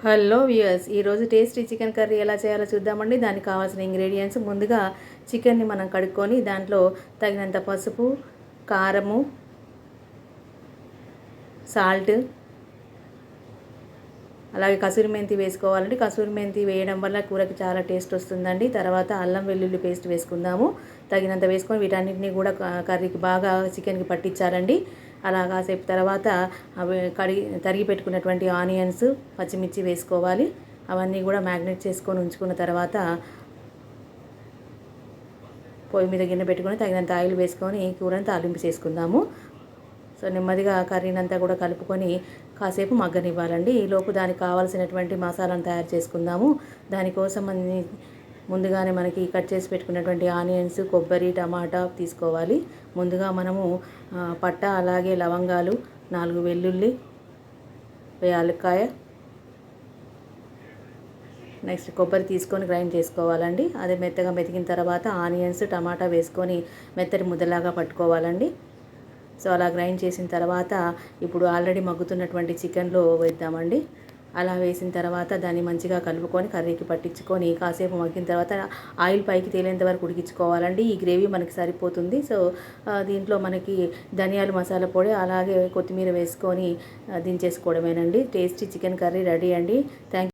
Hello viewers, ఈరోజు tasty chicken curry ఎలా చేయాలో చూద్దామండి. దానికి కావాల్సిన ఇంగ్రీడియంట్స్ ముందుగా చికెన్ని మనం కడుక్కొని దాంట్లో తగినంత పసుపు, కారము, సాల్ట్, అలాగే కసూరి మెంతి వేసుకోవాలండి. కసూరి మెంతి వేయడం వల్ల కూరకి చాలా టేస్ట్ వస్తుందండి. తర్వాత అల్లం వెల్లుల్లి పేస్ట్ వేసుకుందాము. తగినంత వేసుకొని వీటన్నిటిని కూడా కర్రీకి బాగా చికెన్కి పట్టించాలండి. అలా కాసేపు తర్వాత అవి తరిగి పెట్టుకున్నటువంటి ఆనియన్స్, పచ్చిమిర్చి వేసుకోవాలి. అవన్నీ కూడా మ్యాగ్నేట్ చేసుకొని ఉంచుకున్న తర్వాత పొయ్యి మీద గిన్నె పెట్టుకొని తగినంత ఆయిల్ వేసుకొని కూరని తాలింపు చేసుకుందాము. సో నెమ్మదిగా కర్రీని అంతా కూడా కలుపుకొని కాసేపు మగ్గనివ్వాలండి. ఈలోపు దానికి కావాల్సినటువంటి మసాలాను తయారు చేసుకుందాము. దానికోసం ముందుగానే మనకి కట్ చేసి పెట్టుకున్నటువంటి ఆనియన్స్, కొబ్బరి, టమాటా తీసుకోవాలి. ముందుగా మనము పట్ట, అలాగే లవంగాలు, 4 వెల్లుల్లి, యాలక్కాయ, నెక్స్ట్ కొబ్బరి తీసుకొని గ్రైండ్ చేసుకోవాలండి. అదే మెత్తగా మెతికిన తర్వాత ఆనియన్స్, టమాటా వేసుకొని మెత్తటి ముద్దలాగా పట్టుకోవాలండి. సో అలా గ్రైండ్ చేసిన తర్వాత ఇప్పుడు ఆల్రెడీ మగ్గుతున్నటువంటి చికెన్లో వేద్దామండి. అలా వేసిన తర్వాత దాన్ని మంచిగా కలుపుకొని కర్రీకి పట్టించుకొని కాసేపు మగ్గిన తర్వాత ఆయిల్ పైకి తేలేంత వరకు ఉడికించుకోవాలండి. ఈ గ్రేవీ మనకి సరిపోతుంది. సో దీంట్లో మనకి ధనియాల మసాలా పొడి, అలాగే కొత్తిమీర వేసుకొని దించేసుకోవడమేనండి. టేస్టీ చికెన్ కర్రీ రెడీ అండి. థ్యాంక్